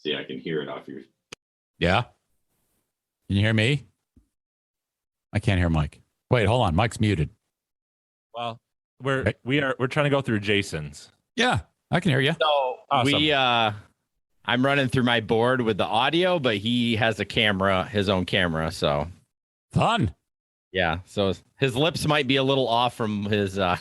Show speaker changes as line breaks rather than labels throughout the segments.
See, I can hear it off your.
Yeah. Can you hear me? I can't hear Mike. Wait, hold on. Mike's muted.
Well, we're trying to go through Jason's.
Yeah, I can hear you.
So
Awesome.
I'm running through my board with the audio, but he has a camera, his own camera. So
Fun.
yeah, so his lips might be a little off from his.
I'll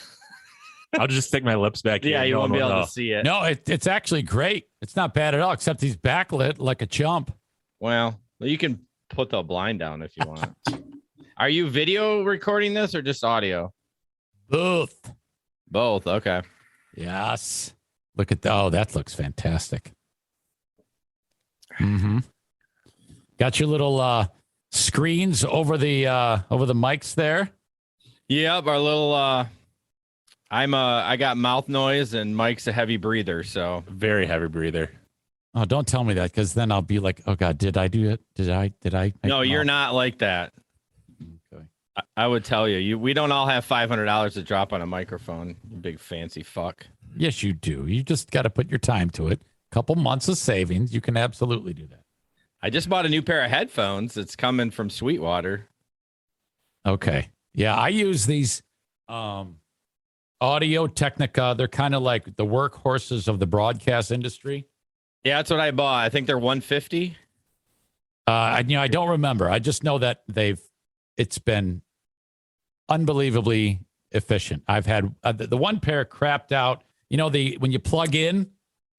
just stick my lips back here.
Yeah, you won't be able to see it.
No, it's actually great. It's not bad at all, except he's backlit like a chump.
Well, you can put the blind down if you want. Are you video recording this or just audio?
Both.
Both. Okay.
Yes. Look at that looks fantastic. Mm-hmm. Got your little screens over the mics there.
Yep, our little I got mouth noise and Mike's a heavy breather, so
Very heavy breather.
Oh, don't tell me that, because then I'll be like, oh God, did I do it? Did I?
no, you're not like that.
Okay.
I would tell you, we don't all have $500 to drop on a microphone, you big fancy fuck.
Yes, you do. You just got to put your time to it. Couple months of savings, you can absolutely do that.
I just bought a new pair of headphones. It's coming from Sweetwater.
Okay. Yeah, I use these Audio Technica. They're kind of like the workhorses of the broadcast industry.
Yeah, that's what I bought. I think they're $150.
I don't remember. I just know that it's been unbelievably efficient. I've had the one pair crapped out. You know, when you plug in,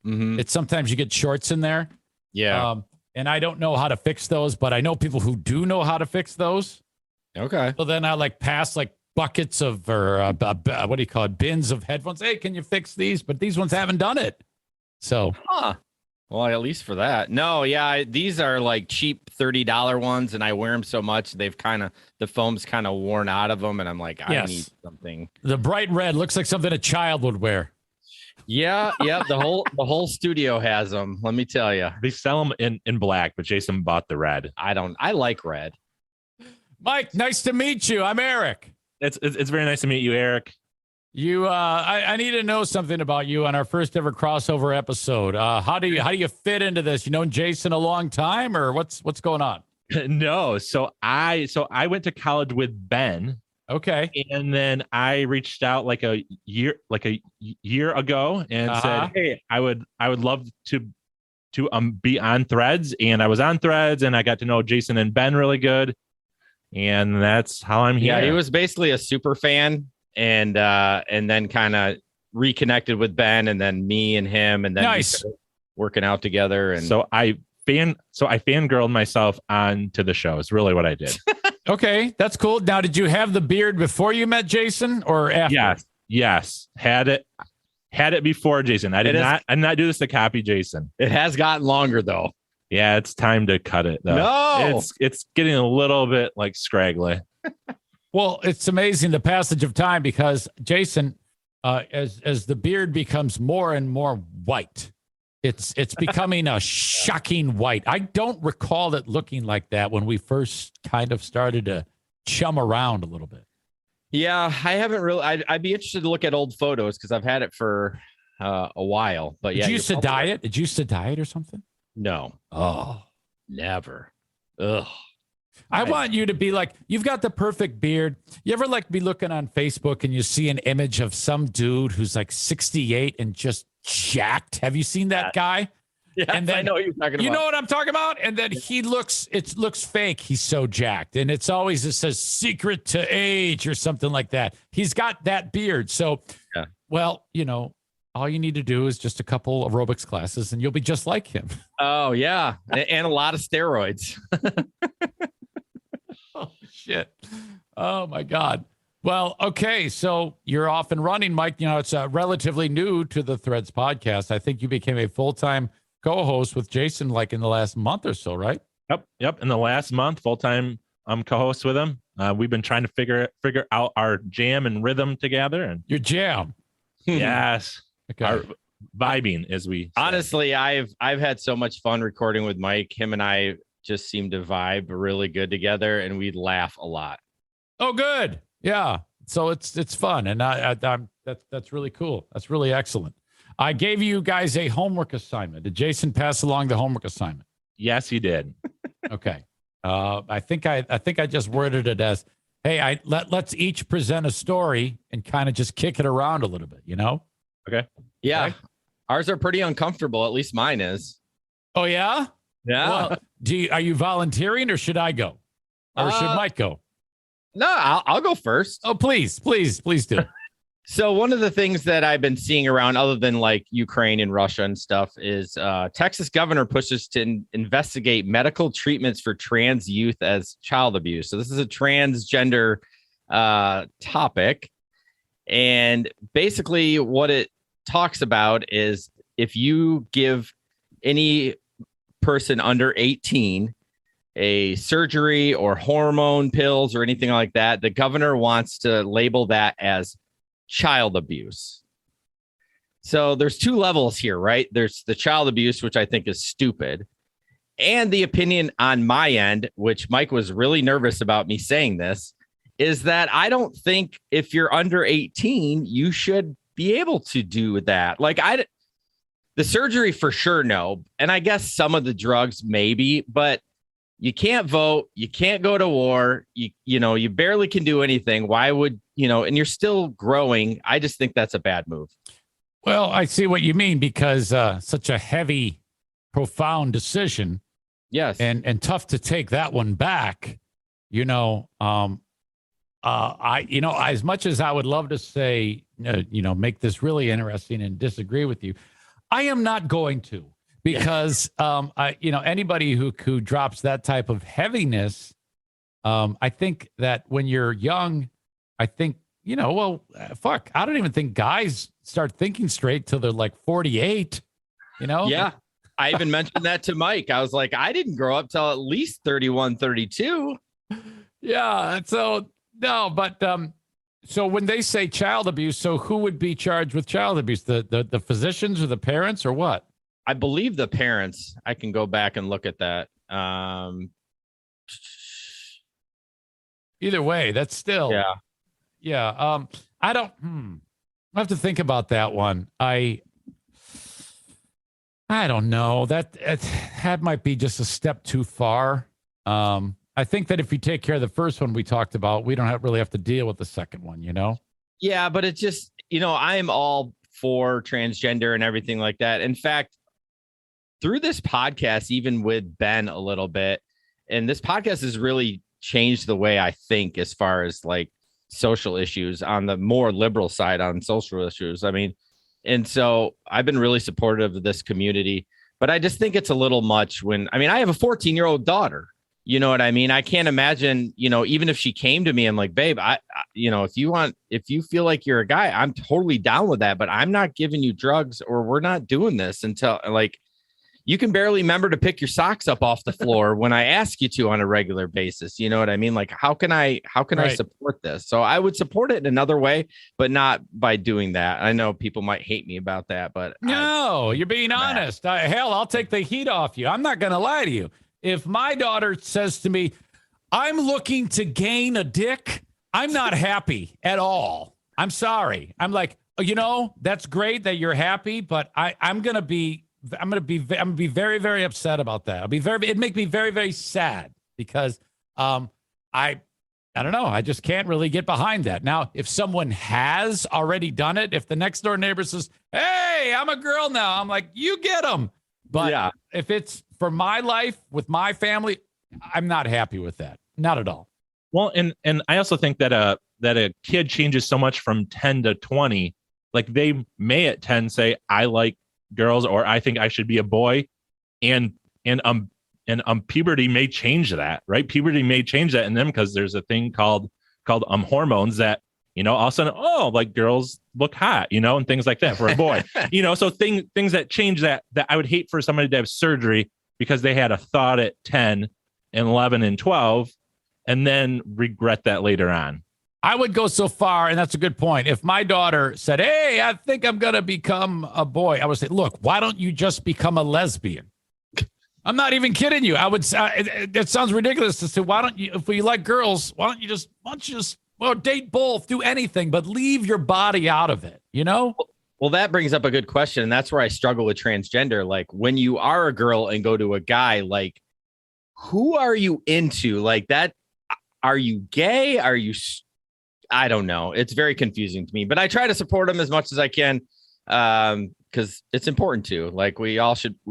it's sometimes you get shorts in there.
Yeah.
And I don't know how to fix those, but I know people who do know how to fix those.
Okay.
So then I pass buckets of, or what do you call it? Bins of headphones. Hey, can you fix these? But these ones haven't done it. So.
Well, at least for that. No, yeah, these are cheap $30 ones, and I wear them so much the foam's kind of worn out of them, and I'm like, I need something.
The bright red looks like something a child would wear.
Yeah, the whole studio has them. Let me tell you,
They sell them in black, but Jason bought the red.
I like red.
Mike, nice to meet you. I'm Eric.
It's very nice to meet you, Eric.
You, I need to know something about you on our first ever crossover episode. How do you fit into this? You known Jason a long time, or what's going on?
No, so I went to college with Ben.
Okay,
and then I reached out a year ago and said, hey, I would love to be on Threads, and I was on Threads, and I got to know Jason and Ben really good, and that's how I'm here.
Yeah, he was basically a super fan. And then kind of reconnected with Ben, and then me and him, and then
nice
working out together. And
so I fangirled myself onto the show. Is really what I did.
Okay, that's cool. Now, did you have the beard before you met Jason, or after?
Yes, had it before Jason. I did not do this to copy Jason.
It has gotten longer though.
Yeah, it's time to cut it though.
No,
it's getting a little bit scraggly.
Well, it's amazing the passage of time, because Jason, as the beard becomes more and more white, it's becoming a shocking white. I don't recall it looking like that when we first kind of started to chum around a little bit.
Yeah, I haven't really. I'd be interested to look at old photos, because I've had it for a while. But yeah,
Did you used to dye it? Did you used to dye it or something?
No.
Oh,
never. Ugh.
I want you to be you've got the perfect beard. You ever be looking on Facebook and you see an image of some dude who's 68 and just jacked? Have you seen that guy?
Yeah,
and then,
I know what you're talking about.
You know what I'm talking about? And then it looks fake. He's so jacked. And it says secret to age or something like that. He's got that beard. So, well, all you need to do is just a couple aerobics classes and you'll be just like him.
Oh, yeah. And a lot of steroids.
Oh, shit. Oh, my God. Well, okay. So you're off and running, Mike. It's relatively new to the Threads podcast. I think you became a full-time co-host with Jason in the last month or so, right?
Yep. In the last month, full-time co-host with him. We've been trying to figure out our jam and rhythm together. And
your jam.
Yes.
Okay.
Our vibing, as we say.
Honestly, I've had so much fun recording with Mike. Him and I just seem to vibe really good together, and we laugh a lot.
Oh, good. Yeah. So it's fun, and I'm that's really cool. That's really excellent. I gave you guys a homework assignment. Did Jason pass along the homework assignment?
Yes, he did.
Okay. I think I just worded it as, hey, let's each present a story and kind of just kick it around a little bit, you know?
Okay.
Yeah.
Okay.
Ours are pretty uncomfortable. At least mine is.
Oh yeah?
Yeah.
Well, are you volunteering or should I go? Or should Mike go?
No, I'll go first.
Oh, please do.
So one of the things that I've been seeing around, other than like Ukraine and Russia and stuff, is Texas governor pushes to investigate medical treatments for trans youth as child abuse. So this is a transgender topic. And basically what it talks about is if you give any person under 18 a surgery or hormone pills or anything like that, the governor wants to label that as child abuse. So there's two levels here, right? There's the child abuse, which I think is stupid, and the opinion on my end, which Mike was really nervous about me saying this, is that I don't think if you're under 18, you should be able to do that. Like the surgery for sure, no. And I guess some of the drugs maybe, but you can't vote. You can't go to war. You barely can do anything. Why would, and you're still growing. I just think that's a bad move.
Well, I see what you mean because such a heavy, profound decision.
Yes.
And tough to take that one back. As much as I would love to say, make this really interesting and disagree with you, I am not going to. Because anybody who drops that type of heaviness, I think that when you're young, I think I don't even think guys start thinking straight till they're like 48.
Yeah, I even mentioned that to Mike. I was like, I didn't grow up till at least 31, 32.
Yeah, so no, but so when they say child abuse, so who would be charged with child abuse? The physicians or the parents or what?
I believe the parents. I can go back and look at that.
Either way, that's still. Yeah. I don't. I have to think about that one. I don't know. That might be just a step too far. I think that if you take care of the first one we talked about, we don't really have to deal with the second one.
Yeah, but it just I am all for transgender and everything like that. In fact, through this podcast, even with Ben a little bit, and this podcast has really changed the way I think as far as like social issues on the more liberal side on social issues. I mean, and so I've been really supportive of this community, but I just think it's a little much I have a 14-year-old daughter. You know what I mean? I can't imagine, even if she came to me, I'm like, babe, if you feel like you're a guy, I'm totally down with that, but I'm not giving you drugs or we're not doing this until like, you can barely remember to pick your socks up off the floor when I ask you to on a regular basis. You know what I mean? Like, how can I support this? So I would support it in another way, but not by doing that. I know people might hate me about that, but
no, you're being honest. Hell, I'll take the heat off you. I'm not going to lie to you. If my daughter says to me, I'm looking to gain a dick, I'm not happy at all. I'm sorry. I'm like, that's great that you're happy, but I'm going to be very, very upset about that. It'd make me very, very sad because I don't know. I just can't really get behind that. Now, if someone has already done it, if the next door neighbor says, hey, I'm a girl now, I'm like, you get them. But if it's for my life with my family, I'm not happy with that. Not at all.
Well, and I also think that a kid changes so much from 10 to 20. Like they may at 10 say, I like girls, or I think I should be a boy, and puberty may change that, right? Puberty may change that in them because there's a thing called hormones that all of a sudden, like girls look hot, and things like that for a boy, so things that change that I would hate for somebody to have surgery because they had a thought at 10 and 11 and 12 and then regret that later on.
I would go so far, and that's a good point. If my daughter said, hey, I think I'm going to become a boy, I would say, look, why don't you just become a lesbian? I'm not even kidding you. I would say, it sounds ridiculous to say, why don't you, if we like girls, why don't you just date both, do anything, but leave your body out of it,
Well, that brings up a good question. And that's where I struggle with transgender. Like when you are a girl and go to a guy, like who are you into? Like that, are you gay? I don't know. It's very confusing to me, but I try to support them as much as I can. Because it's important to, like, we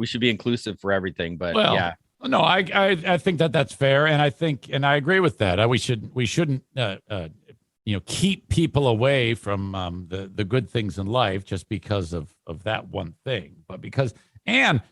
should be inclusive for everything. But yeah.
No, I think that's fair. And I agree with that. We shouldn't, keep people away from the good things in life just because of that one thing. But and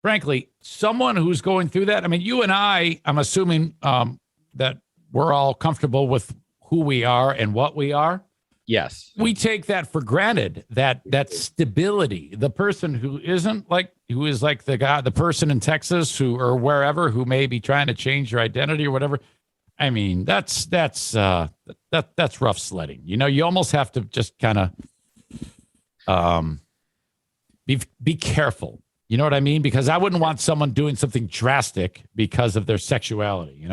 frankly, someone who's going through that, I mean, you and I'm assuming that we're all comfortable with who we are and what we are.
Yes.
We take that for granted, that stability. The person who is like the person in Texas or wherever who may be trying to change your identity or whatever. I mean, that's rough sledding. You almost have to just kind of be careful. You know what I mean? Because I wouldn't want someone doing something drastic because of their sexuality,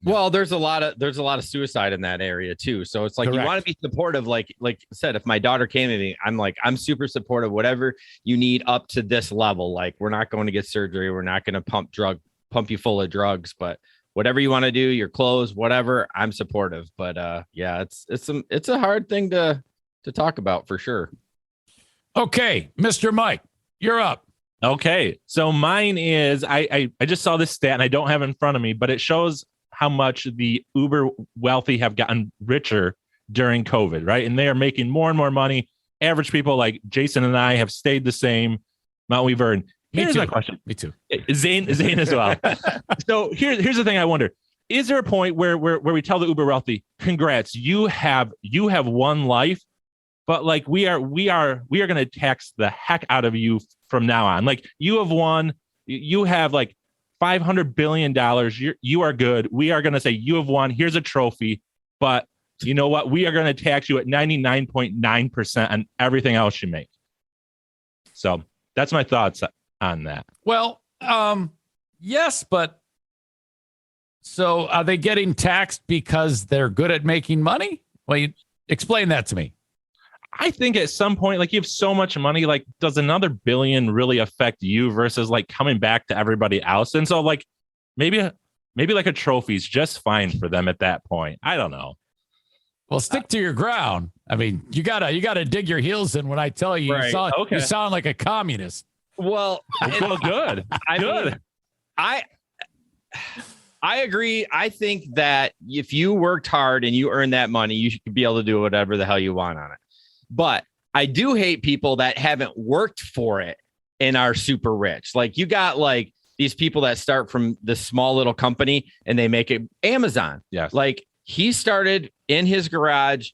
Well,
there's a lot of suicide in that area too. So it's like, correct. You want to be supportive. Like I said, if my daughter came to me, I'm super supportive, whatever you need up to this level. Like we're not going to get surgery. We're not going to pump you full of drugs, but whatever you want to do, your clothes, whatever, I'm supportive. But yeah, it's a hard thing to talk about for sure.
Okay. Mr. Mike, you're up.
Okay. So mine is, I just saw this stat and I don't have it in front of me, but it shows how much the uber wealthy have gotten richer during COVID, right? And they are making more and more money. Average people like Jason and I have stayed the same. Mount Weaver. And here's my question.
Me too.
Zane as well. So here's the thing I wonder. Is there a point where we tell the uber wealthy, congrats, you have one life, but like we are going to tax the heck out of you from now on. Like you have won, you have like $500 billion. You are good. We are going to say you have won. Here's a trophy. But you know what? We are going to tax you at 99.9% on everything else you make. So that's my thoughts on that.
Well, yes, but so are they getting taxed because they're good at making money? Well, you explain that to me.
I think at some point, like you have so much money, like does another billion really affect you versus like coming back to everybody else? And so like maybe like a trophy's just fine for them at that point. I don't know.
Well, stick to your ground. I mean, you gotta dig your heels in when I tell you,
right.
You sound like a communist.
Well,
good.
Good. I agree. I think that if you worked hard and you earned that money, you should be able to do whatever the hell you want on it. But I do hate people that haven't worked for it and are super rich. Like you got like these people that start from this small little company and they make it Amazon.
Yes.
Like he started in his garage,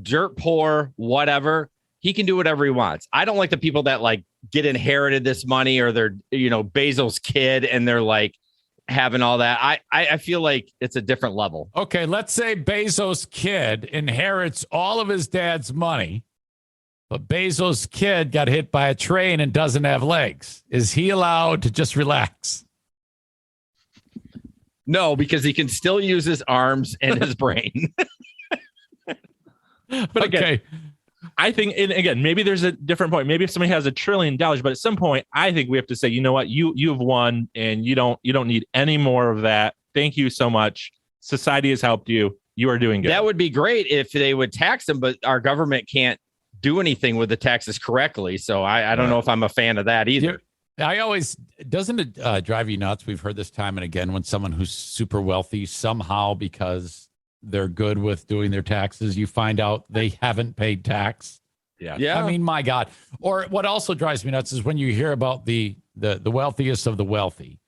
dirt poor, whatever. He can do whatever he wants. I don't like the people that like get inherited this money or they're, Bezos' kid and they're like having all that. I feel like it's a different level.
Okay. Let's say Bezos' kid inherits all of his dad's money. But Bezos' kid got hit by a train and doesn't have legs. Is he allowed to just relax?
No, because he can still use his arms and his brain.
But again, I think, and again, maybe there's a different point. Maybe if somebody has $1 trillion, but at some point, I think we have to say, you know what, you have won, and you don't need any more of that. Thank you so much. Society has helped you. You are doing good.
That would be great if they would tax them, but our government can't do anything with the taxes correctly. So I don't know if I'm a fan of that either.
Doesn't it drive you nuts? We've heard this time and again when someone who's super wealthy somehow, because they're good with doing their taxes, you find out they haven't paid tax.
Yeah.
I mean, my God. Or what also drives me nuts is when you hear about the wealthiest of the wealthy,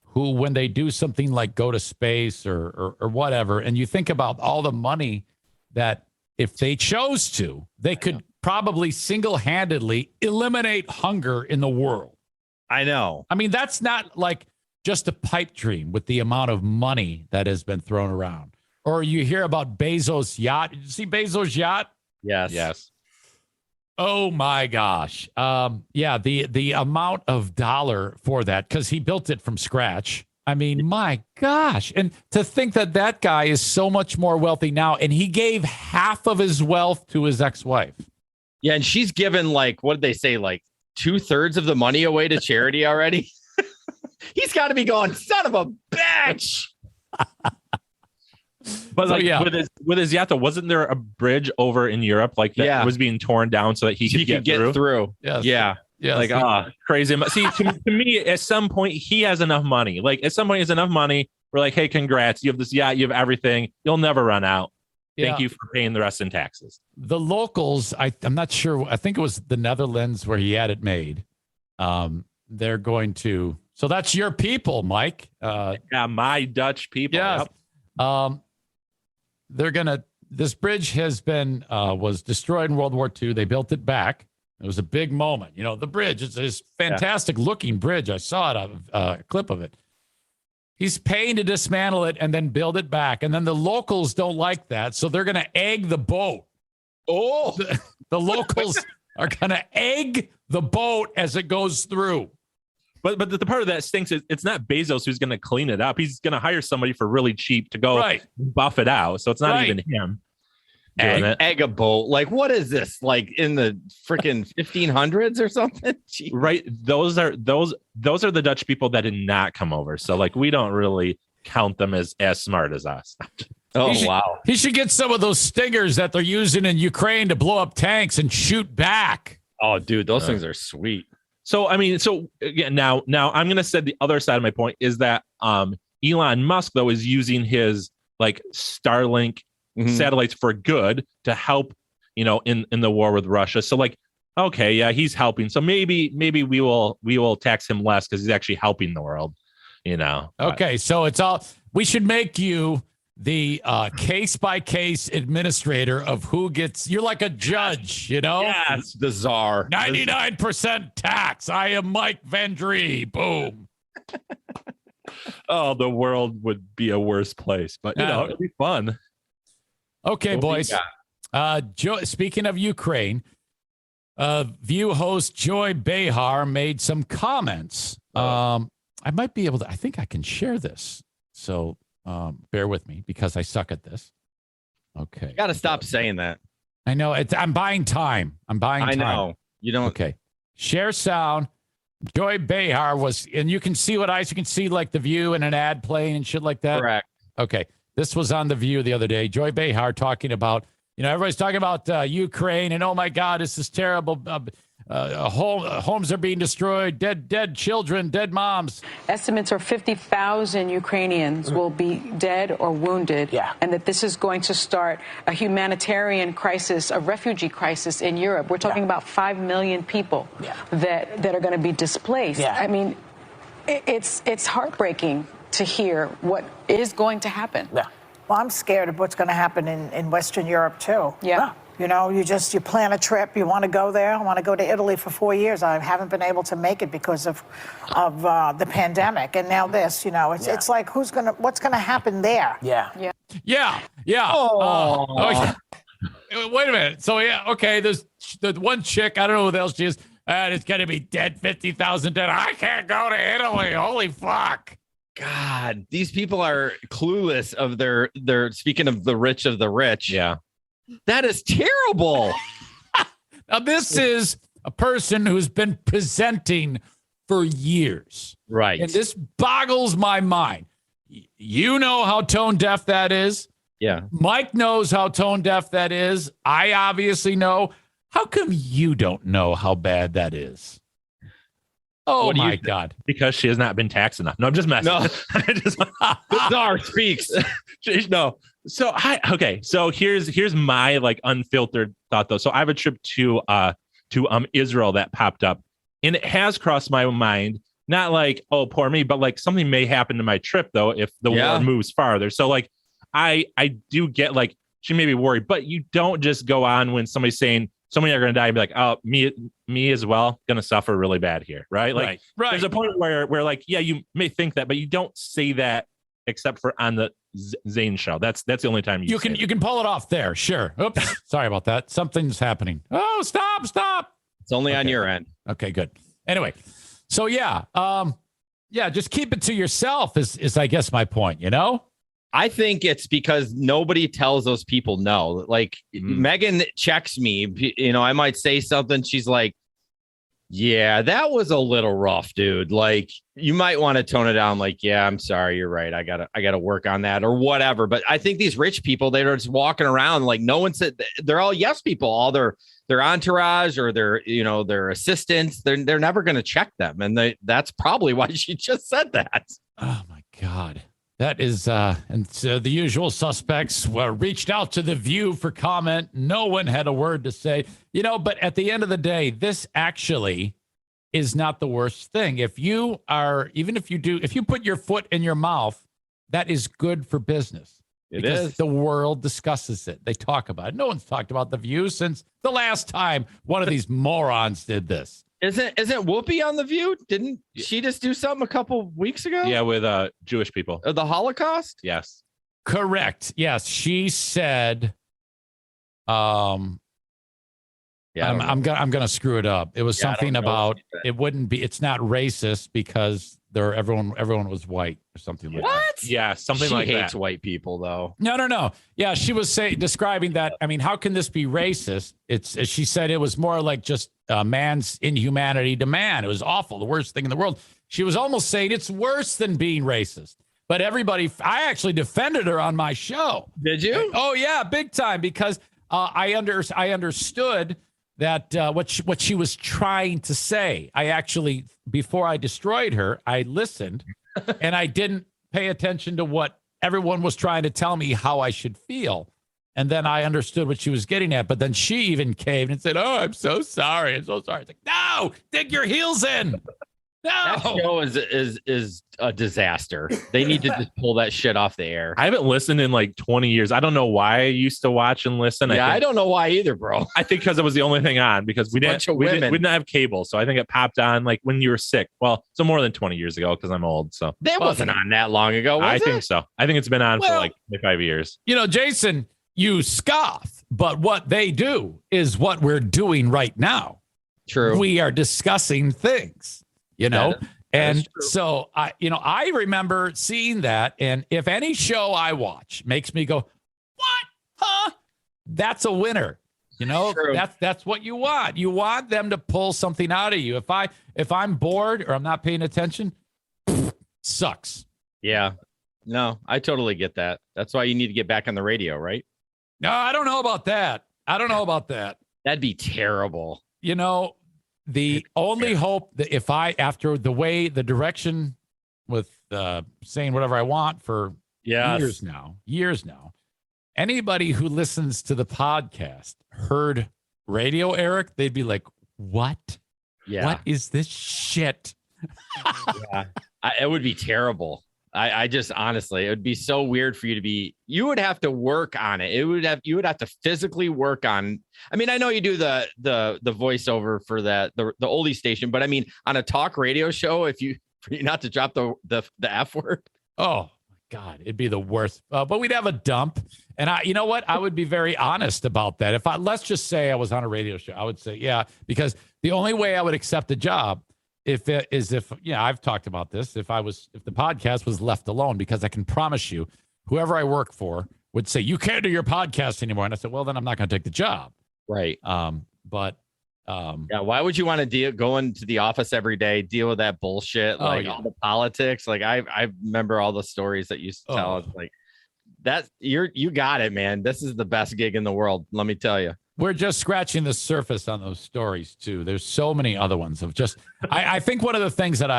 who, when they do something like go to space or whatever, and you think about all the money that if they chose to, they could probably single-handedly eliminate hunger in the world.
I know.
I mean, that's not like just a pipe dream with the amount of money that has been thrown around. Or you hear about Bezos' yacht. Did you see Bezos' yacht?
Yes.
Oh my gosh. The amount of dollar for that, because he built it from scratch. I mean, my gosh. And to think that guy is so much more wealthy now, and he gave half of his wealth to his ex-wife.
Yeah, and she's given like, what did they say, like 2/3 of the money away to charity already. He's got to be going, son of a bitch.
But
So,
like
yeah.
with his yacht, though, wasn't there a bridge over in Europe like that was being torn down so that he could get through?
Yes.
Yeah.
Yes.
Like, crazy. See, to me, at some point, he has enough money. Like, at some point, he has enough money. We're like, hey, congrats. You have this yacht. You have everything. You'll never run out. Thank you for paying the rest in taxes.
The locals, I'm not sure. I think it was the Netherlands where he had it made. They're going to. So that's your people, Mike.
Yeah, my Dutch people.
Yeah.
Yep.
They're gonna. This bridge has been was destroyed in World War II. They built it back. It was a big moment. You know, the bridge is this fantastic looking bridge. I saw it a clip of it. He's paying to dismantle it and then build it back. And then the locals don't like that, so they're going to egg the boat.
Oh,
The locals are going to egg the boat as it goes through.
But the part of that stinks is it's not Bezos who's going to clean it up. He's going to hire somebody for really cheap to go buff it out. So it's not even him doing it.
Egg a boat. Like, what is this? Like in the freaking 1500s or something? Jeez.
Right. Those are the Dutch people that did not come over. So like we don't really count them as smart as us.
Oh,
wow. He should get some of those stingers that they're using in Ukraine to blow up tanks and shoot back.
Oh, dude, those things are sweet.
So, I mean, again, now I'm going to say the other side of my point is that Elon Musk, though, is using his like Starlink satellites for good to help, in the war with Russia. So like, okay, yeah, he's helping. So maybe we will tax him less because he's actually helping the world,
Okay. So we should make you the case-by-case administrator of who gets. You're like a judge,
Yes, the czar.
99% tax. I am Mike Vendry. Boom.
Oh, the world would be a worse place, but it'd be fun.
Okay, boys. Speaking of Ukraine, View host Joy Behar made some comments. I might be able to. I think I can share this. So. Bear with me because I suck at this. Okay.
You got to stop saying that.
I know. I'm buying time. I
know. You don't.
Okay. Share sound. Joy Behar and you can see you can see like the View and an ad playing and shit like that.
Correct.
Okay. This was on the View the other day. Joy Behar talking about, everybody's talking about Ukraine and, oh my God, this is terrible. Homes are being destroyed, dead children, dead moms.
Estimates are 50,000 Ukrainians will be dead or wounded, and that this is going to start a humanitarian crisis, a refugee crisis in Europe. We're talking about 5 million people that are going to be displaced. I mean, it's heartbreaking to hear what is going to happen.
Well, I'm scared of what's going to happen in Western Europe, too.
Yeah.
You plan a trip, you want to go there. I want to go to Italy for 4 years. I haven't been able to make it because of the pandemic. And now this, it's like, what's going to happen there?
Yeah. Oh, wait a minute. So, okay, there's the one chick, I don't know who the hell she is, and it's going to be dead, 50,000 dead. I can't go to Italy. Holy fuck.
God, these people are clueless of their speaking of the rich of the rich.
Yeah.
That is terrible.
Now, this is a person who's been presenting for years.
Right.
And this boggles my mind. You know how tone deaf that is.
Yeah.
Mike knows how tone deaf that is. I obviously know. How come you don't know how bad that is? Oh, my God.
Because she has not been taxed enough. No, I'm just messing.
No. The czar speaks.
No. So so here's my like unfiltered thought though. So I have a trip to Israel that popped up, and it has crossed my mind. Not like, oh, poor me, but like something may happen to my trip though if the war moves farther. So like I do get like she may be worried, but you don't just go on when somebody's saying so many are going to die and be like, oh, me as well, going to suffer really bad here, right? Like there's a point where like, yeah, you may think that, but you don't say that except for on the Zane show. That's the only time you
can pull it off there. Sure. Oops. Sorry about that. Something's happening. Oh, stop.
It's only on your end.
Okay, good. Anyway, so just keep it to yourself is I guess my point,
I think it's because nobody tells those people no. Like Megan checks me, I might say something. She's like, yeah, that was a little rough, dude. Like, you might want to tone it down. Like, yeah, I'm sorry. You're right. I gotta work on that or whatever. But I think these rich people, they're just walking around like no one said. They're all yes people. All their entourage or their assistants. They're never going to check them, and that's probably why she just said that.
Oh my God. That is, and so the usual suspects reached out to The View for comment. No one had a word to say, but at the end of the day, this actually is not the worst thing. If you put your foot in your mouth, that is good for business.
It is.
The world discusses it. They talk about it. No one's talked about The View since the last time one of these morons did this.
Isn't Whoopi on The View? Didn't she just do something a couple weeks ago?
Yeah, with Jewish people.
The Holocaust?
Yes.
Correct. Yes, she said. I'm gonna screw it up. It was something about it wouldn't be. It's not racist because everyone was white or something like that.
What?
Yeah, something like that.
She hates white people though.
No. Yeah, she was describing that. I mean, how can this be racist? She said it was more like just man's inhumanity to man. It was awful, the worst thing in the world. She was almost saying it's worse than being racist. But I actually defended her on my show.
Did you?
Oh yeah, big time, because I understood that what she was trying to say. I actually, before I destroyed her, I listened and I didn't pay attention to what everyone was trying to tell me how I should feel. And then I understood what she was getting at. But then she even caved and said, "Oh, I'm so sorry. I'm so sorry." It's like, no, dig your heels in. No.
That show is a disaster. They need to just pull that shit off the air.
I haven't listened in like 20 years. I don't know why I used to watch and listen.
Yeah, I don't know why either, bro.
I think because it was the only thing on, because we didn't have cable. So I think it popped on like when you were sick. Well, so more than 20 years ago, because I'm old. So
that wasn't on that long ago, was
I
it?
think so. I think it's been on for like 5 years.
Jason, you scoff, but what they do is what we're doing right now.
True.
We are discussing things, And so I remember seeing that. And if any show I watch makes me go, what? Huh? That's a winner.
True.
That's what you want. You want them to pull something out of you. If I'm bored or I'm not paying attention, sucks.
Yeah. No, I totally get that. That's why you need to get back on the radio, right?
No, I don't know about that.
That'd be terrible.
The only hope that after the direction with saying whatever I want for years now, anybody who listens to the podcast heard radio, Eric, they'd be like, what?
Yeah.
What is this shit?
Yeah. It would be terrible. I just honestly, it would be so weird for you would have to work on it. You would have to physically work on. I mean, I know you do the voiceover for the oldie station, but I mean, on a talk radio show, for you not to drop the F word.
Oh my God, it'd be the worst. But we'd have a dump. And you know what? I would be very honest about that. Let's just say I was on a radio show, I would say, yeah, because the only way I would accept a job if I've talked about this, if the podcast was left alone, because I can promise you, whoever I work for would say, you can't do your podcast anymore. And I said, well, then I'm not going to take the job.
Right.
Yeah,
why would you want to go into the office every day, deal with that bullshit, all the politics? Like I remember all the stories that you used to tell us, like that. You got it, man. This is the best gig in the world. Let me tell you.
We're just scratching the surface on those stories too. There's so many other ones of just, I think one of the things that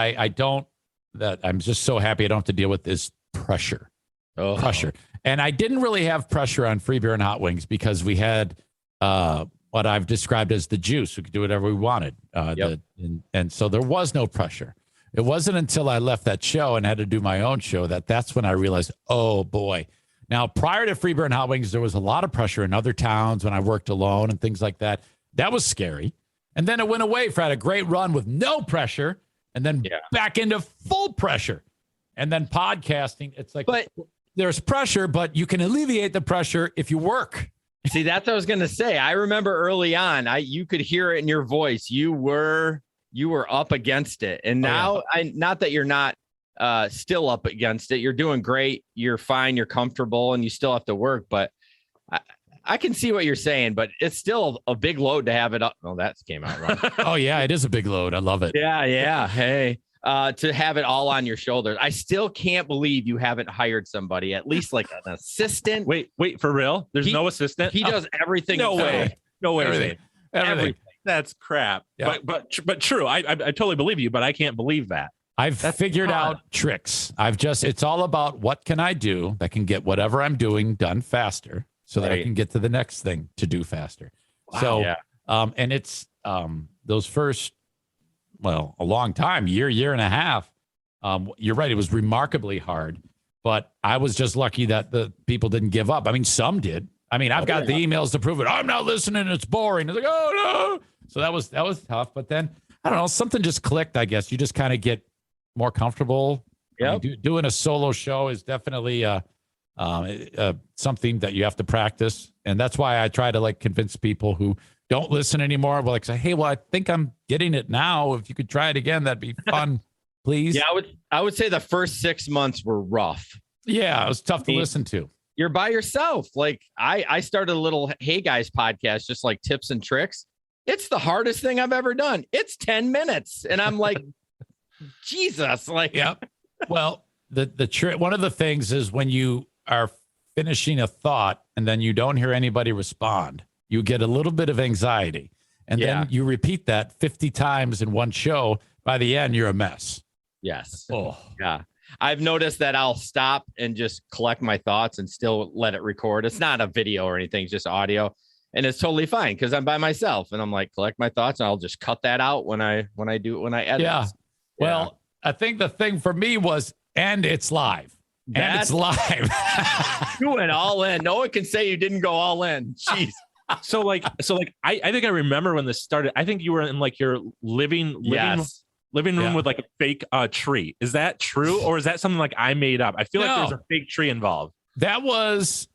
that I'm just so happy I don't have to deal with is pressure. Pressure. And I didn't really have pressure on Free Beer and Hot Wings because we had what I've described as the juice. We could do whatever we wanted. And so there was no pressure. It wasn't until I left that show and had to do my own show that's when I realized, oh boy. Now, prior to Free Beer and Hot Wings, there was a lot of pressure in other towns when I worked alone and things like that. That was scary. And then it went away. I had a great run with no pressure and then back into full pressure. And then podcasting, it's like, but there's pressure, but you can alleviate the pressure if you work.
See, that's what I was going to say. I remember early on, you could hear it in your voice. You were up against it. And now, not that you're not still up against it. You're doing great. You're fine. You're comfortable, and you still have to work. But I can see what you're saying, but it's still a big load to have it up. Oh, that came out wrong.
Oh yeah, it is a big load. I love it.
Yeah. Hey, to have it all on your shoulders. I still can't believe you haven't hired somebody, at least like an assistant.
Wait, for real? There's no assistant?
He does everything.
No way.
Everything.
That's crap.
Yeah.
But true. I totally believe you, but I can't believe that.
I've figured out tricks. It's all about what can I do that can get whatever I'm doing done faster so that I can get to the next thing to do faster.
Wow.
So, and it's those first, a long time, year and a half. You're right. It was remarkably hard, but I was just lucky that the people didn't give up. I mean, some did. I mean, I've got the emails to prove it. I'm not listening. It's boring. It's like, oh no. So that was tough. But then I don't know, something just clicked. I guess you just kind of get more comfortable.
Yeah.
I mean, doing a solo show is definitely something that you have to practice, and that's why I try to like convince people who don't listen anymore. Well, like say, hey, I think I'm getting it now. If you could try it again, that'd be fun, please.
Yeah, I would say the first 6 months were rough.
Yeah, it was tough to listen to.
You're by yourself. Like I started a little Hey Guys podcast, just like tips and tricks. It's the hardest thing I've ever done. It's 10 minutes. And I'm like, Jesus. Like,
yeah. Well, the trick, one of the things is when you are finishing a thought and then you don't hear anybody respond, you get a little bit of anxiety. And then you repeat that 50 times in one show. By the end, you're a mess.
Yes.
Oh,
yeah. I've noticed that I'll stop and just collect my thoughts and still let it record. It's not a video or anything, it's just audio. And it's totally fine because I'm by myself and I'm like, collect my thoughts. And I'll just cut that out when I edit.
Yeah. Well, I think the thing for me was, and it's live. And it's live.
You went all in. No one can say you didn't go all in. Jeez.
So I think I remember when this started. I think you were in like your living room with like a fake tree. Is that true, or is that something like I made up? I feel like there's a fake tree involved.
That was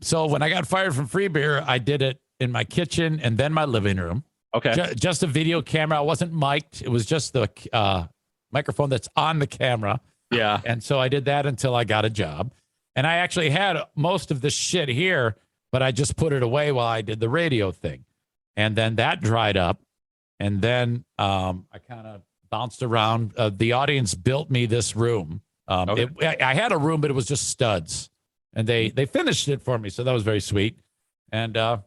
so when I got fired from Free Beer, I did it in my kitchen and then my living room.
Okay,
just a video camera. I wasn't mic'd. It was just the microphone that's on the camera.
Yeah,
and so I did that until I got a job, and I actually had most of the shit here, but I just put it away while I did the radio thing, and then that dried up, and then I kind of bounced around. The audience built me this room. I had a room, but it was just studs, and they finished it for me. So that was very sweet. And just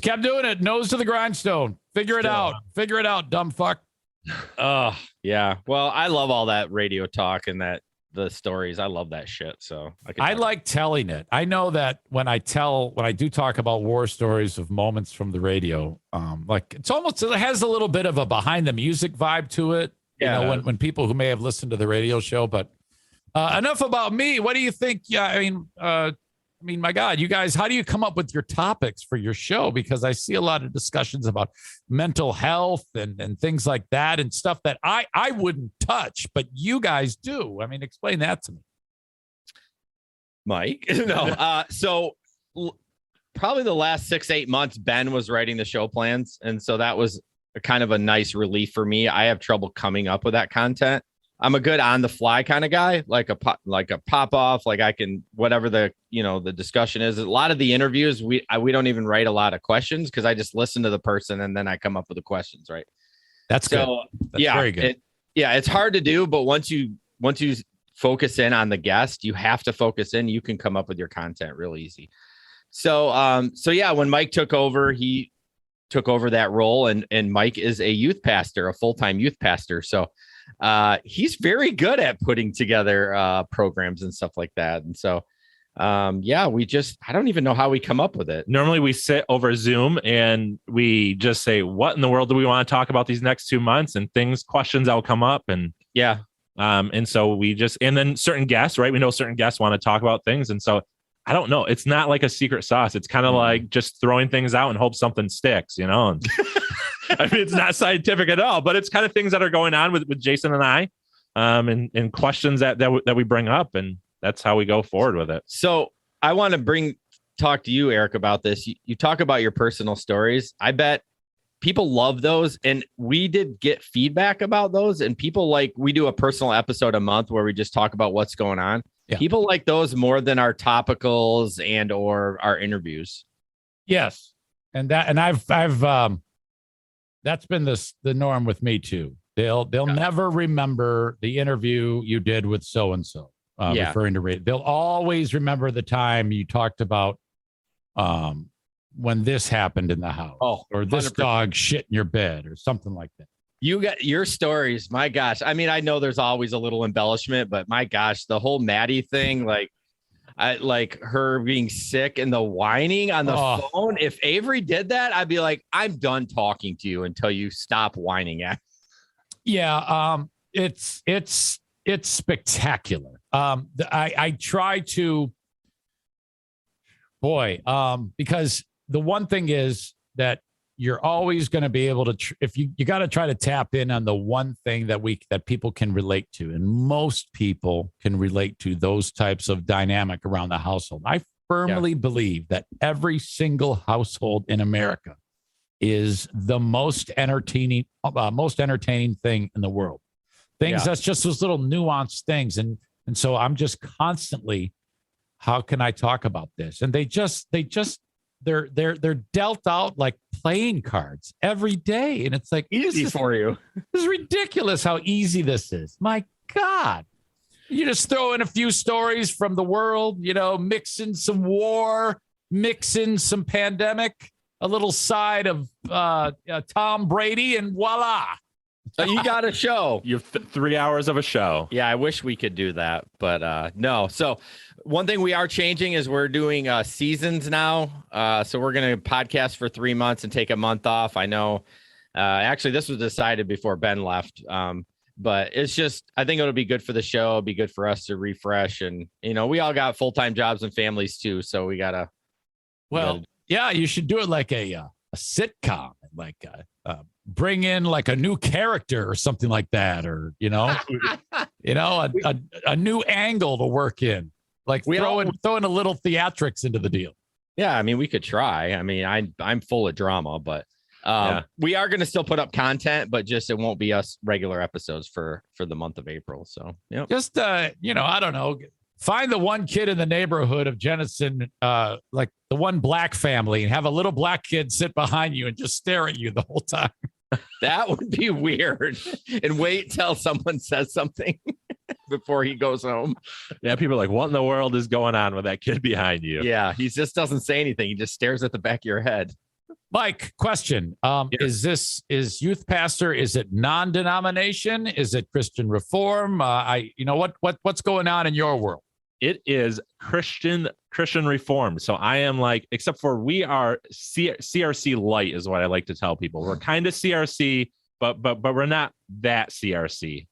kept doing it. Nose to the grindstone. Figure it out, dumb fuck.
Oh yeah. Well, I love all that radio talk and the stories. I love that shit. So
I like telling it. I know that when I do talk about war stories of moments from the radio, like it has a little bit of a behind the music vibe to it.
Yeah.
You know, when people who may have listened to the radio show, but enough about me. What do you think? Yeah. I mean, my God, you guys, how do you come up with your topics for your show? Because I see a lot of discussions about mental health and things like that and stuff that I wouldn't touch, but you guys do. I mean, explain that to me.
Mike? No. So probably the last 6-8 months, Ben was writing the show plans. And so that was kind of a nice relief for me. I have trouble coming up with that content. I'm a good on the fly kind of guy, like a pop off, like I can, whatever the discussion is. A lot of the interviews, we don't even write a lot of questions because I just listen to the person and then I come up with the questions. Right.
That's good. That's very good.
It's hard to do, but once you focus in on the guest, you have to focus in, you can come up with your content real easy. So yeah, when Mike took over, he took over that role and Mike is a youth pastor, a full-time youth pastor. So he's very good at putting together programs and stuff like that. And so, I don't even know how we come up with it.
Normally we sit over Zoom and we just say, what in the world do we want to talk about these next 2 months, and questions that will come up. And and so and then certain guests, right? We know certain guests want to talk about things. And so I don't know. It's not like a secret sauce. It's kind of like just throwing things out and hope something sticks, you know? And I mean, it's not scientific at all, but it's kind of things that are going on with Jason and I, and questions that we bring up, and that's how we go forward with it.
So I want to talk to you, Eric, about this. You talk about your personal stories. I bet people love those. And we did get feedback about those. And people we do a personal episode a month where we just talk about what's going on. Yeah. People like those more than our topicals and or our interviews.
Yes. And I've that's been the norm with me too. They'll never remember the interview you did with so-and-so, referring to They'll always remember the time you talked about when this happened in the house, or this 100%. Dog shit in your bed or something like that.
You got your stories. My gosh. I mean, I know there's always a little embellishment, but my gosh, the whole Maddie thing, I like her being sick and the whining on the phone. If Avery did that, I'd be like, I'm done talking to you until you stop whining at.
Yeah. It's spectacular. I try to, because the one thing is that you're always going to be able to, if you got to try to tap in on the one thing that people can relate to. And most people can relate to those types of dynamic around the household. I firmly believe that every single household in America is the most entertaining thing in the world. That's just those little nuanced things. And so I'm just constantly, how can I talk about this? And they're dealt out like playing cards every day. And it's like,
easy for you.
This is ridiculous how easy this is. My God. You just throw in a few stories from the world, mix in some war, mix in some pandemic, a little side of Tom Brady, and voila.
So you got a show.
You have 3 hours of a show.
Yeah, I wish we could do that, but no. So one thing we are changing is we're doing seasons now. So we're going to podcast for 3 months and take a month off. I know. Actually, this was decided before Ben left. But it's just, I think it'll be good for the show. It'll be good for us to refresh. And, we all got full-time jobs and families too. So we got to.
Yeah, you should do it like a sitcom, like bring in like a new character or something like that, or a new angle to work in, like throwing a little theatrics into the deal.
Yeah, I mean, we could try. I mean, I'm full of drama, but we are going to still put up content, but just it won't be us regular episodes for the month of April. So
just I don't know. Find the one kid in the neighborhood of Jenison, like the one black family, and have a little black kid sit behind you and just stare at you the whole time.
That would be weird. And wait till someone says something before he goes home.
Yeah, people are like, what in the world is going on with that kid behind you?
Yeah, he just doesn't say anything. He just stares at the back of your head.
Mike, question. Is youth pastor, is it non-denomination? Is it Christian Reform? What's going on in your world?
It is Christian Reform. So I am like, except for we are CRC light is what I like to tell people. We're kind of CRC, but we're not that CRC.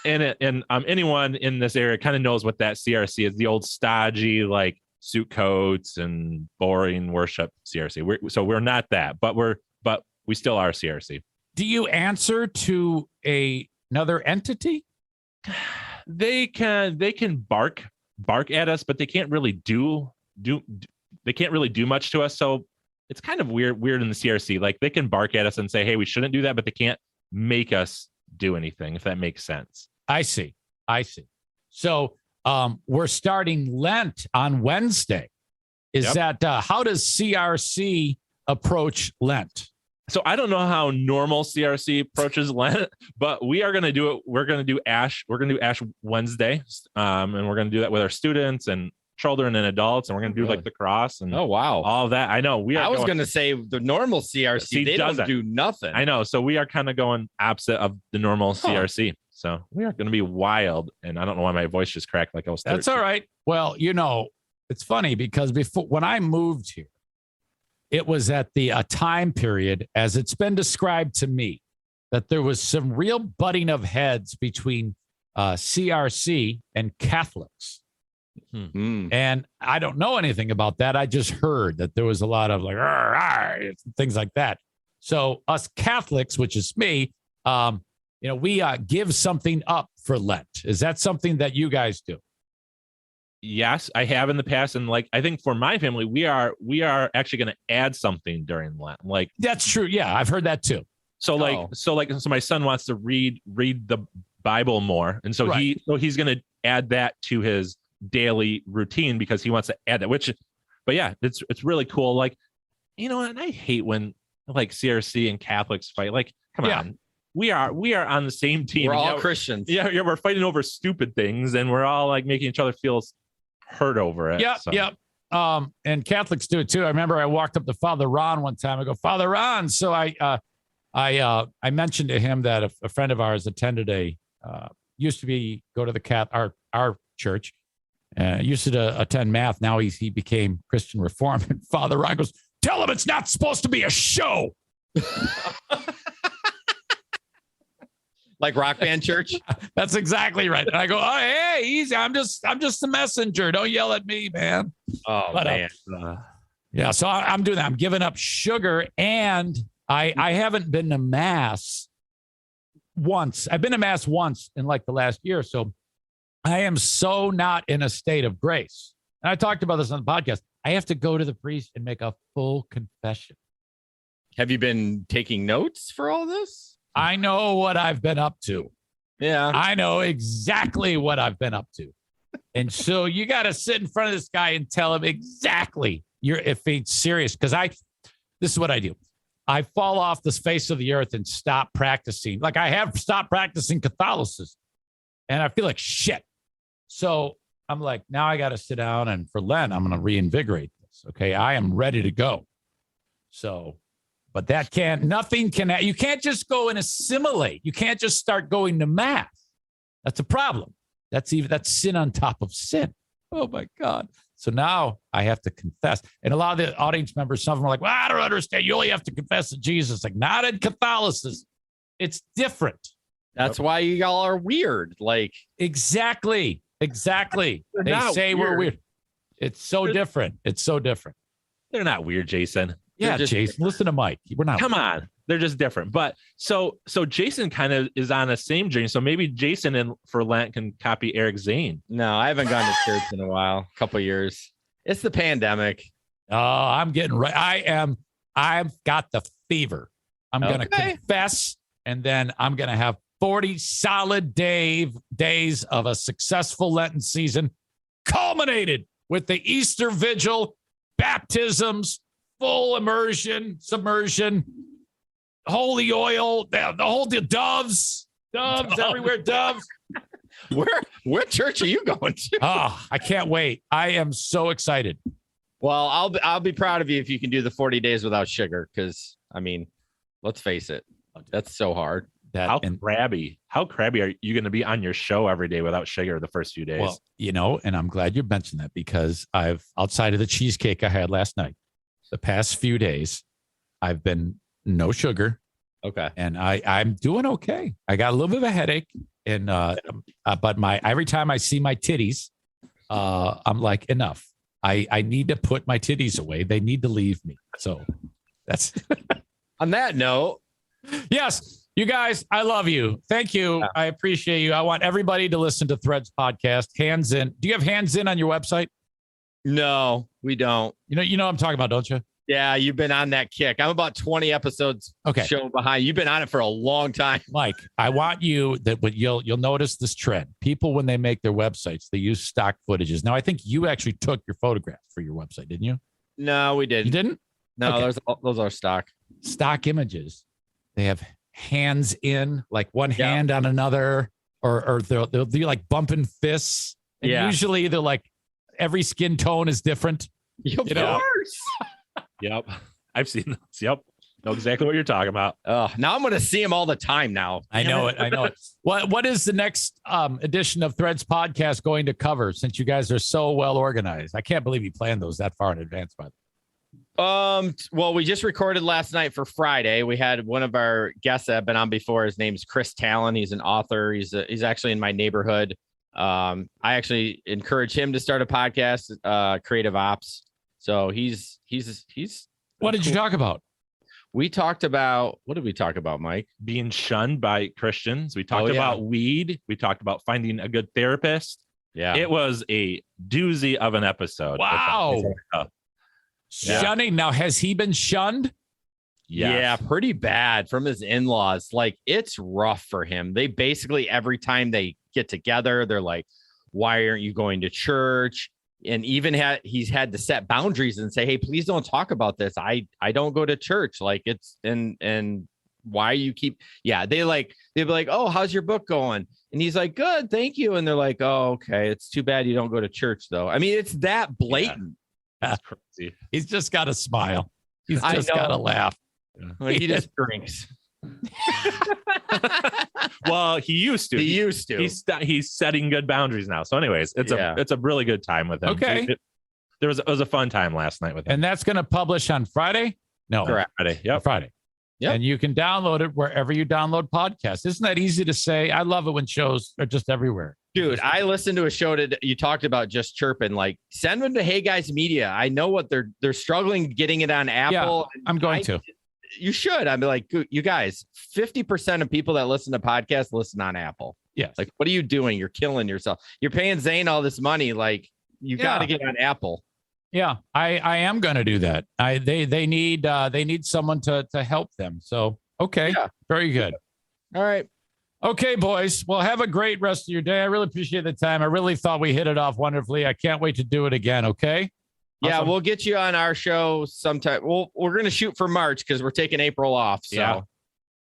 and anyone in this area kind of knows what that CRC is. The old stodgy, like suit coats and boring worship CRC. So we're not that, but we still are CRC.
Do you answer to another entity?
They can bark at us, but they can't really do much to us. So it's kind of weird in the CRC. Like they can bark at us and say, hey, we shouldn't do that, but they can't make us do anything, if that makes sense.
I see. So we're starting Lent on Wednesday. Is that how does CRC approach Lent?
So I don't know how normal CRC approaches Lent, but we are going to do it. We're going to do Ash. We're going to do Ash Wednesday, and we're going to do that with our students and children and adults, and we're going to do like the cross and all of that. I know we are.
I was going to say the normal CRC they don't do nothing.
I know. So we are kind of going opposite of the normal CRC. So we are going to be wild, and I don't know why my voice just cracked like I was 13.
That's all right. Well, it's funny because when I moved here, it was at the time period, as it's been described to me, that there was some real butting of heads between CRC and Catholics. And I don't know anything about that. I just heard that there was a lot of like things like that. So us Catholics, which is me, we give something up for Lent. Is that something that you guys do?
Yes, I have in the past, and like I think for my family, we are actually going to add something during Lent. Like
That's true. Yeah, I've heard that too.
so my son wants to read the Bible more, and so
Right.
he's going to add that to his daily routine because he wants to add that. But yeah, it's really cool. Like, you know, and I hate when like CRC and Catholics fight. Like, come on. We are on the same team.
We're all Christians.
Yeah, we're fighting over stupid things, and we're all like making each other feel hurt over it.
Yep,
so.
yep. And Catholics do it too. I remember I walked up to Father Ron one time. I go, Father Ron. So I mentioned to him that a friend of ours attended used to go to our church, used to attend math. Now he became Christian Reformed. And Father Ron goes, tell him it's not supposed to be a show.
Like Rock Band Church.
That's exactly right. And I go, oh, hey, easy. I'm just the messenger. Don't yell at me, man.
Oh, man.
Yeah. So I'm doing that. I'm giving up sugar, and I haven't been to mass once. I've been to mass once in like the last year. So I am so not in a state of grace. And I talked about this on the podcast. I have to go to the priest and make a full confession.
Have you been taking notes for all this?
I know what I've been up to.
Yeah.
I know exactly what I've been up to. And so you got to sit in front of this guy and tell him exactly if he's serious. Because this is what I do. I fall off the face of the earth and stop practicing. Like I have stopped practicing Catholicism, and I feel like shit. So I'm like, now I got to sit down, and for Lent, I'm going to reinvigorate this. Okay. I am ready to go. So, but you can't just go and assimilate. You can't just start going to mass. That's a problem. That's sin on top of sin. Oh my God. So now I have to confess. And a lot of the audience members, some of them are like, well, I don't understand. You only have to confess to Jesus. Like, not in Catholicism. It's different.
That's why y'all are weird. Like,
exactly. They say
weird.
we're weird. It's so different. It's so different.
They're not weird, Jason.
Yeah, Jason, listen to Mike. We're not.
Come on. They're just different. But so Jason kind of is on the same journey. So maybe Jason for Lent can copy Eric Zane.
No, I haven't gone to church in a while, a couple of years. It's the pandemic.
Oh, I'm getting right. I've got the fever. I'm going to confess, and then I'm going to have 40 solid days of a successful Lenten season, culminated with the Easter Vigil, baptisms, full immersion, submersion, holy oil, the doves everywhere, doves.
Where church are you going to?
Oh, I can't wait. I am so excited.
Well, I'll be proud of you if you can do the 40 days without sugar, because I mean, let's face it, that's so hard.
How crabby are you going to be on your show every day without sugar the first few days?
Well, and I'm glad you mentioned that, because outside of the cheesecake I had last night, the past few days, I've been no sugar.
Okay.
And I'm doing okay. I got a little bit of a headache, and but every time I see my titties, I'm like, enough. I need to put my titties away. They need to leave me. So that's
on that note.
Yes, you guys, I love you. Thank you. Yeah. I appreciate you. I want everybody to listen to Threads podcast. Hands In. Do you have Hands In on your website?
No, we don't.
You know what I'm talking about, don't you?
Yeah, you've been on that kick. I'm about 20 episodes show behind. You've been on it for a long time.
Mike, I want you you'll notice this trend. People, when they make their websites, they use stock footages. Now, I think you actually took your photograph for your website, didn't you?
No, we didn't.
You didn't?
No, okay. Those are stock.
Stock images. They have hands in, like one hand on another, or they'll do like bumping fists. And usually they're like, every skin tone is different.
Of course.
Yep. I've seen those. Yep. Know exactly what you're talking about.
Now I'm going to see them all the time now.
I know it. What is the next edition of Threads podcast going to cover, since you guys are so well organized? I can't believe you planned those that far in advance, by the way.
Well, we just recorded last night for Friday. We had one of our guests that have been on before. His name's Chris Talon. He's an author. He's actually in my neighborhood. I actually encourage him to start a podcast, Creative Ops. So he's.
What did you talk about?
We talked about, what did we talk about, Mike?
Being shunned by Christians. We talked about weed. We talked about finding a good therapist.
Yeah.
It was a doozy of an episode.
Wow. Shunning. Now, has he been shunned?
Yes.
Yeah, pretty bad from his in-laws. Like, it's rough for him. They basically, every time they get together, they're like, why aren't you going to church? And even he's had to set boundaries and say, hey, please don't talk about this. I don't go to church. Like, it's and why you keep they'd be like, oh, how's your book going? And he's like, good, thank you. And they're like, oh, okay, it's too bad you don't go to church though. I mean, it's that blatant.
That's crazy.
He's just got to smile. He's just got to laugh.
Like, he just drinks.
Well, he used to. He's setting good boundaries now. So, anyways, it's a really good time with him.
Okay.
It was a fun time last night with him.
And that's going to publish on Friday? No.
Correct.
Friday. Yep.
Friday.
Yep.
And you can download it wherever you download podcasts. Isn't that easy to say? I love it when shows are just everywhere.
Dude, I listened to a show that you talked about just chirping. Like, send them to Hey Guys Media. I know what they're struggling getting it on Apple.
Yeah, I'm going to.
You should. I'd be like, you guys, 50% of people that listen to podcasts listen on Apple.
Yes.
Like, what are you doing? You're killing yourself. You're paying Zane all this money. Like, you got to get on Apple.
Yeah, I am going to do that. They need someone to help them. So, okay. Yeah. Very good.
All right.
Okay, boys. Well, have a great rest of your day. I really appreciate the time. I really thought we hit it off wonderfully. I can't wait to do it again. Okay.
Yeah,
Awesome.
we'll get you on our show sometime. We're going to shoot for March because we're taking April off. So.
Yeah.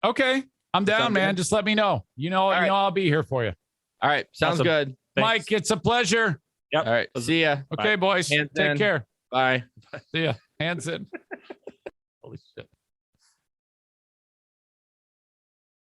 Okay. I'm down, man. Just let me know. You know, I'll be here for you.
All right. Sounds
awesome.
good.
Thanks. Mike, it's a pleasure.
Yep.
All right. See ya.
Okay, boys. Take care.
Bye.
See ya. Hands in. Holy shit.